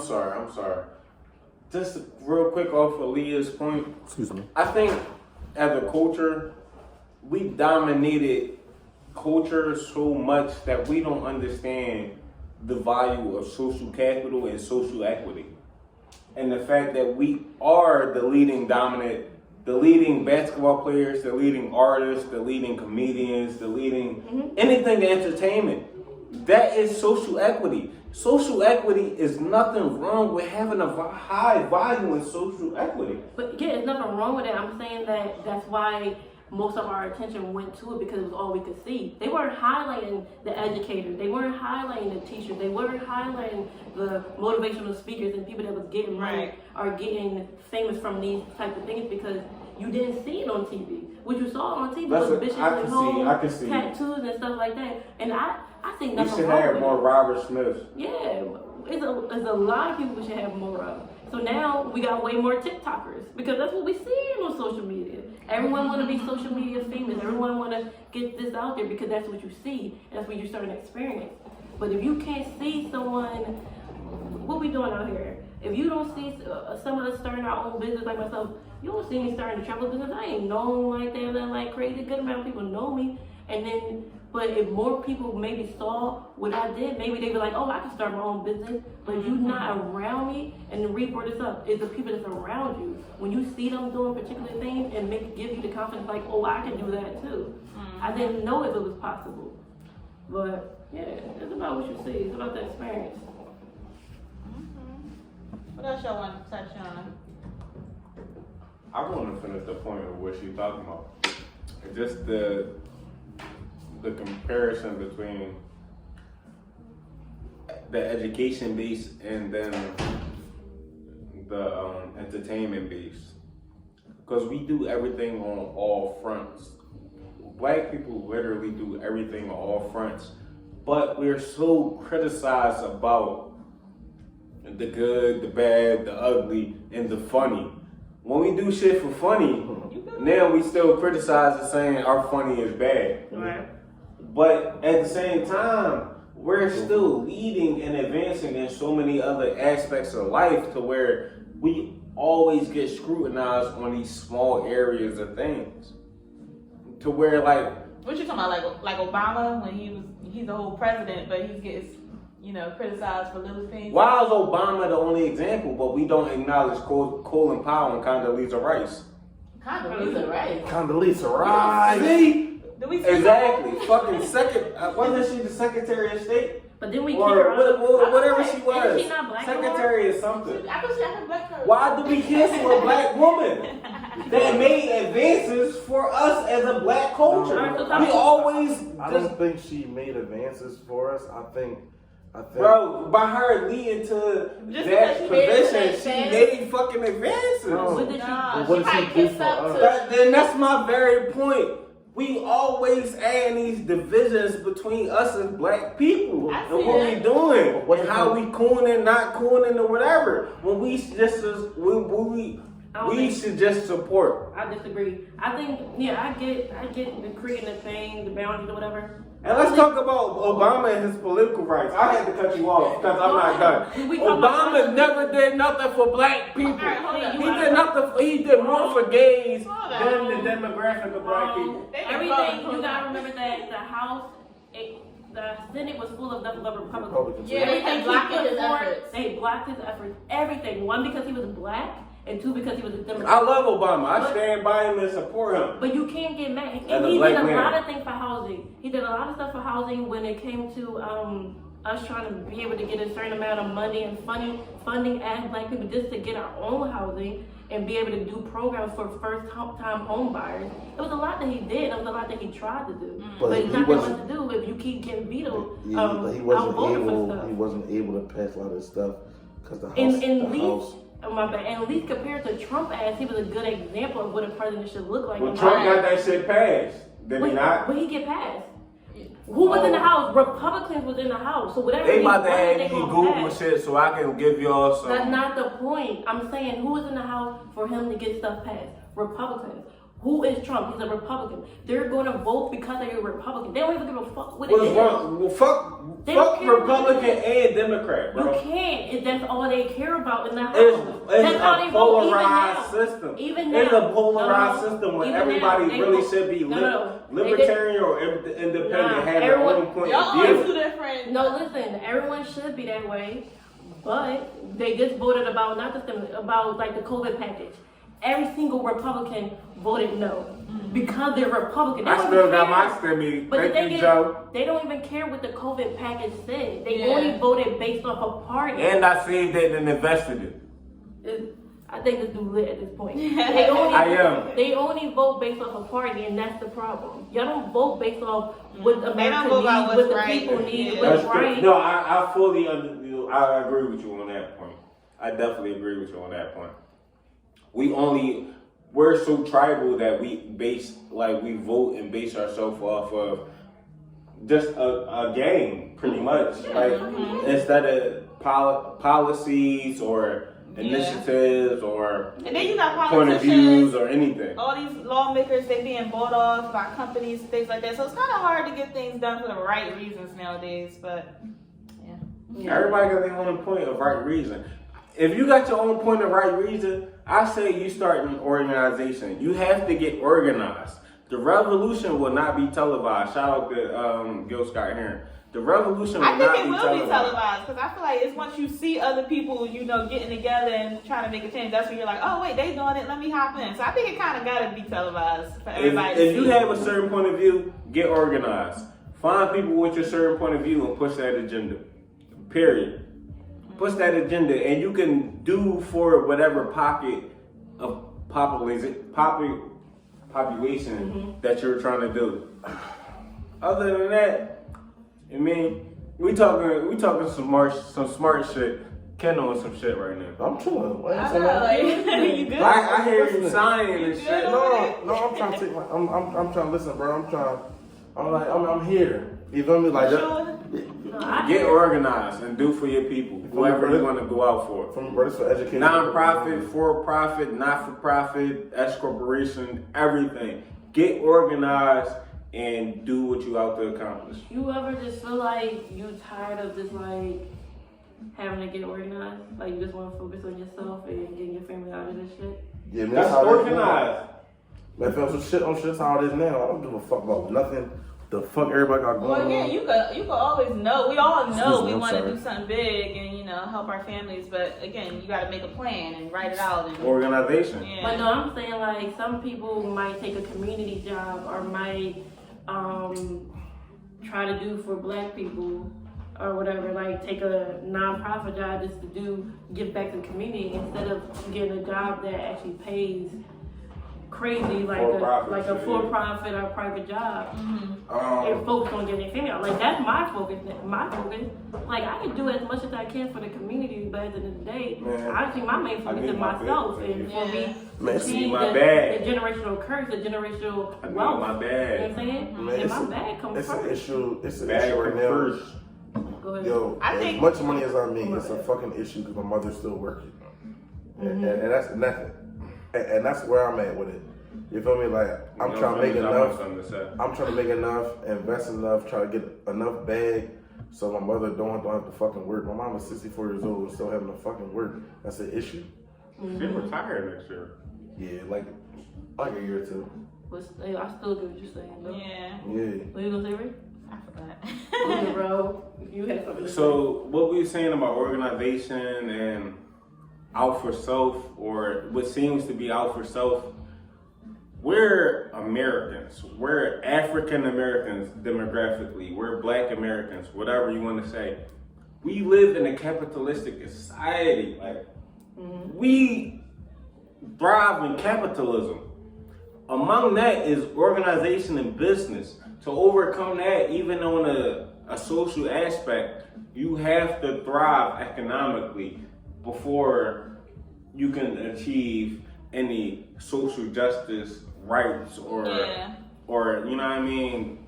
sorry. Just real quick off of Leah's point. Excuse me. I think as a culture, we dominated culture so much that we don't understand the value of social capital and social equity. And the fact that we are the leading basketball players, the leading artists, the leading comedians, the leading anything in entertainment. That is social equity. Social equity is nothing wrong with having a high value in social equity. But yeah, there's nothing wrong with it. I'm saying that that's why most of our attention went to it, because it was all we could see. They weren't highlighting the educators. They weren't highlighting the teachers. They weren't highlighting the motivational speakers and people that was getting money or getting famous from these types of things, because you didn't see it on TV. What you saw on TV was bitches at home, tattoos and stuff like that. And I think nothing wrong with it. We should have more Robert Smiths. Yeah, it's a lot of people we should have more of. So now we got way more TikTokers, because that's what we see on social media. Everyone want to be social media famous. Everyone want to get this out there because that's what you see. That's what you're starting to experience. But if you can't see someone, what we doing out here? If you don't see some of us starting our own business like myself, you don't see me starting a travel business. I ain't known like that. And like crazy good amount of people know me. And then, but if more people maybe saw what I did, maybe they'd be like, oh, I can start my own business. But if you're not around me, and the reason for this up is the people that's around you. When you see them doing particular things and give you the confidence, like, oh, I can do that too. I didn't know if it was possible. But yeah, it's about what you see. It's about the experience. What else y'all want to touch on? I want to finish the point of what she's talking about. Just the comparison between the education base and then the entertainment base, because we do everything on all fronts. Black people literally do everything on all fronts, but we're so criticized about the good, the bad, the ugly, and the funny. When we do shit for funny, now we still criticize and saying our funny is bad. Right. But at the same time, we're still leading and advancing in so many other aspects of life to where we always get scrutinized on these small areas of things. To where like... What you talking about, like Obama, when he's the whole president, but he gets, criticized for little things? Why is Obama the only example, but we don't acknowledge Colin Powell and Condoleezza Rice? Condoleezza Rice? Condoleezza Rice. See? Do we see Exactly. Fucking wasn't she the Secretary of State? But then we Or whatever she was. Is she not black Secretary of something. I thought she had a black card. Why do we cancel a black woman that made advances for us as a black culture? We always I don't think she made advances for us. I think bro, by her leading to that position, she made fucking advances. No. What did she What did she do for us? Then that's my very point. We always add these divisions between us and black people and what we doing and how we cooning, not cooning, or whatever. When we just we should just support. I disagree. I think, I get the creating the thing, the boundaries or whatever. And let's talk about Obama and his political rights. I had to cut you off because I'm not done. Obama never did nothing for black people. He did nothing. He did more for gays than the demographic of black people. Everything, you gotta remember that the House, the Senate was full of nothing but Republicans. Yeah, they blocked his efforts. They blocked his efforts. Everything. One, because he was black, and two, because he was a Democrat. I love Obama. I stand by him and support him. But you can't get mad. And As a he black did a man. lot of things for housing. He did a lot of stuff for housing when it came to us trying to be able to get a certain amount of money and funding as black people just to get our own housing and be able to do programs for first-time home buyers. It was a lot that he did. It was a lot that he tried to do. But it's not that much to do if you keep getting vetoed. But he wasn't able to pass a lot of stuff because the House. And at least compared to Trump he was a good example of what a president should look like. Well, Trump got that shit passed. Did he not? When he get passed. Who was in the House? Republicans was in the House. So whatever They about to wanted, have they me gonna Google pass. shit so I can give y'all some. That's not the point. I'm saying who was in the House for him to get stuff passed? Republicans. Who is Trump? He's a Republican. They're going to vote because they're a Republican. They don't even give a fuck what it What's is. wrong? Well, fuck Republican and Democrat, bro. You can't. That's all they care about in the house. It's That's how a they vote even polarized now. system. Even now. It's a polarized system where Even everybody now, they really vote- should be No. libertarian or independent, Nah, have their everyone- own point Y'all of are view. two different. No, listen. Everyone should be that way, but they just voted about like the COVID package. Every single Republican voted no because they're Republican. They I don't still even got care. my stimmy. But the Thank thing you, is, Joe. they don't even care what the COVID package said. They Yeah. only voted based off a party. And I saved it and invested it. I think this dude lit at this point. They only, I am. They only vote based off a party, and that's the problem. Y'all don't vote based off what America They don't vote about needs, what's what the right. people need, Yeah. what's That's true. right. No, I fully I agree with you on that point. I definitely agree with you on that point. We're so tribal that we vote and base ourselves off of just a game, pretty much. Like instead of policies or initiatives or And then you got point of politicians, views or anything. all these lawmakers, they being bought off by companies, things like that. So it's kind of hard to get things done for the right reasons nowadays. But Everybody got their own point of right reason. If you got your own point of right reason, I say you start an organization. You have to get organized. The revolution will not be televised. Shout out to Gil Scott Heron. The revolution will I not think it be will televised. be televised because I feel like it's once you see other people, getting together and trying to make a change. That's when you're like, oh wait, they doing it. Let me hop in. So I think it kind of got to be televised for everybody to If see. you have a certain point of view, get organized. Find people with your certain point of view and push that agenda. Period. Push that agenda, and you can do for whatever pocket of population that you're trying to do. Other than that, I mean, we talking some smart shit. Ken on some shit right now. I'm chilling. Why you I saying know, that? like, you good? I hear you Listen. sighing and shit. No, I'm trying to take my. I'm trying to listen, bro. I'm here. You feel me? Like that. Sure. Get organized and do for your people, whoever you want to go out for. From brothers for education. Non-profit, for-profit, not-for-profit, S corporation, everything. Get organized and do what you out to accomplish. You ever just feel like you tired of just like having to get organized? Like you just want to focus on yourself and getting your family out of this shit? Yeah, man, That's how it is now. organized. Man, if I was shit on shit's how it is now. I don't give a fuck about nothing. The fuck everybody got going Well, on. yeah, you could always know. We all know Excuse me, we I'm want to sorry. do something big and help our families. But again, you got to make a plan and write it out. And, Organization. yeah. But no, I'm saying like some people might take a community job or might try to do for black people or whatever, like take a non-profit job just to give back to the community instead of getting a job that actually pays crazy like a for-profit or private job and focus on getting their family out. Like that's my focus. Like I can do as much as I can for the community, but at the end of the day, Man, I think my main focus need is my myself bed. and for me Man, see my the bag. generational curse, the generational I need wealth. my You know bag. what I'm saying? Man, And my bag comes it's an first. issue. It's an Bag issue right come now. first. Go ahead. Yo, I as think- much money as I make, it's a fucking issue because my mother's still working, and that's nothing. And that's where I'm at with it. You feel me? Like I'm trying to make enough. I'm trying to make enough, invest enough, try to get enough bag so my mother don't have to fucking work. My mom is 64 years old and still having to fucking work. That's an issue. She retired next year. Yeah, like a year or two. But I still get what you're saying, though. Yeah, Yeah. What you gonna say, Ray? I forgot. Okay, bro. You had something to say. So what we were saying about organization and out for self, or what seems to be out for self, we're Americans. We're African Americans demographically. We're Black Americans, whatever you want to say. We live in a capitalistic society. Like we thrive in capitalism. Among that is organization and business. To overcome that, even on a social aspect, you have to thrive economically before you can achieve any social justice rights or you know what I mean,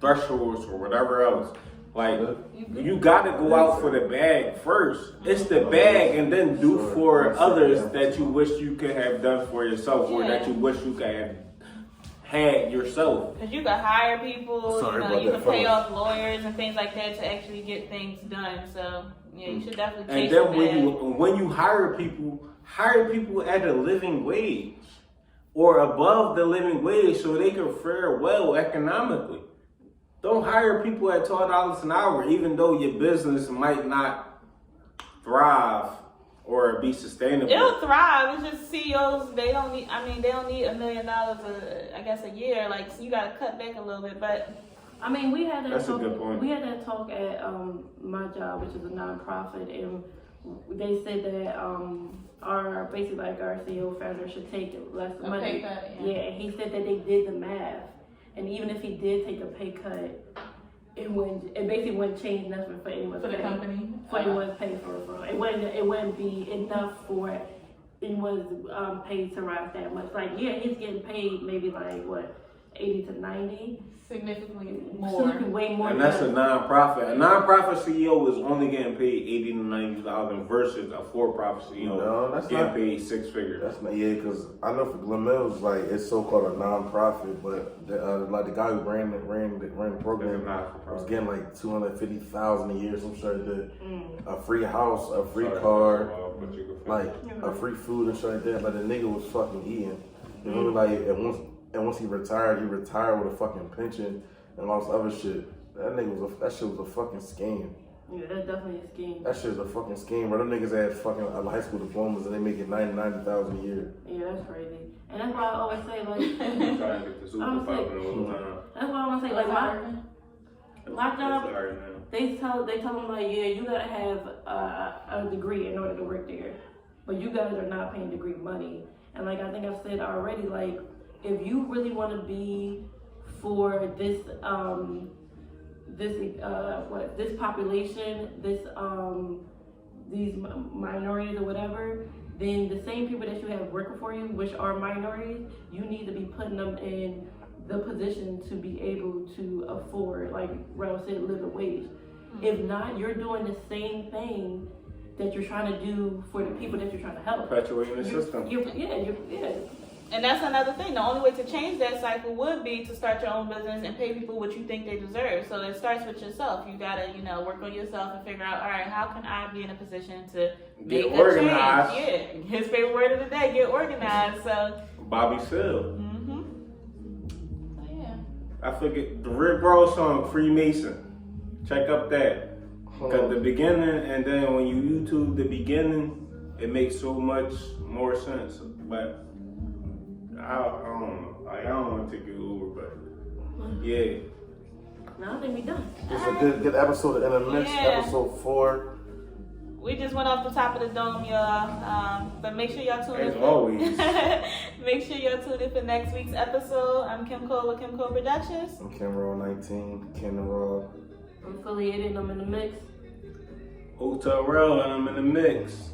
thresholds or whatever else. Like You gotta go out for the bag first. It's the bag, and then do for others that you wish you could have done for yourself, or that you wish you could have had yourself. Because you can hire people, Sorry you about you that, can pay fellas. off lawyers and things like that to actually get things done. So yeah, you should definitely And chase then the when you hire people at a living wage or above the living wage so they can fare well economically. Don't hire people at $12 an hour, even though your business might not thrive or be sustainable. It'll thrive. It's just CEOs. They don't need $1 million a year. Like, so you got to cut back a little bit. But I mean, we had that That's a talk. good point. We had that talk at my job, which is a nonprofit, and they said that our CEO founder should take less A money. pay cut, yeah. Yeah, and he said that they did the math, and even if he did take a pay cut, it basically wouldn't change nothing for anyone's for the pay. company, For anyone's pay for it wouldn't be enough for anyone's pay to rise that much. Like, yeah, he's getting paid maybe like what, 80 to 90. significantly So more. way more. And that's a than- nonprofit. A nonprofit CEO is only getting paid $80 to $90 versus a for-profit CEO No, that's getting not. paid six figures. That's not, yeah, because I know for Glen Mills, like, it's so-called a non-profit, but the guy who ran the It's program not for was profit. getting like $250,000 a year, some shit like that. Mm. A free house, a free Sorry, car, but you can like a free food and shit like that. Like the nigga was fucking eating. You know, like and once he retired with a fucking pension and all this other shit. That shit was a fucking scam. Yeah, that's definitely a scheme. That shit is a fucking scam, bro. Them niggas had fucking high school diplomas and they making $90,000 a year. Yeah, that's crazy. And that's why I always say, like, I'm trying to get the super I'm sick. popping all the time. that's why I want to say, like, my job, It's hard now. they tell them, like, yeah, you gotta have a degree in order to work there. But you guys are not paying degree money. And, like, I think I've said already, like, if you really want to be for this population, these minorities or whatever, then the same people that you have working for you, which are minorities, you need to be putting them in the position to be able to afford, like Rel said, living wage. If not, you're doing the same thing that you're trying to do for the people that you're trying to help. Perpetuating the system. Yeah. And that's another thing. The only way to change that cycle would be to start your own business and pay people what you think they deserve. So it starts with yourself. You gotta, work on yourself and figure out, all right, how can I be in a position to Get make organized. a change? Yeah. His favorite word of the day, get organized. So, Bobby Seale. So yeah. I forget the Rick Ross song Freemason. Check up that. Cause the beginning and then when you YouTube the beginning, it makes so much more sense. But I don't know. Like, I don't want to take it over, but yeah. Now I think we done. It's a good episode in the mix, Yeah. episode 4. We just went off the top of the dome, y'all. But make sure y'all tune in. As always. Make sure y'all tune in for next week's episode. I'm Kim Cole with Kim Cole Productions. I'm Cameron 19, Ken Roll. I'm affiliated and I'm in the mix. Hotel Rail and I'm in the mix.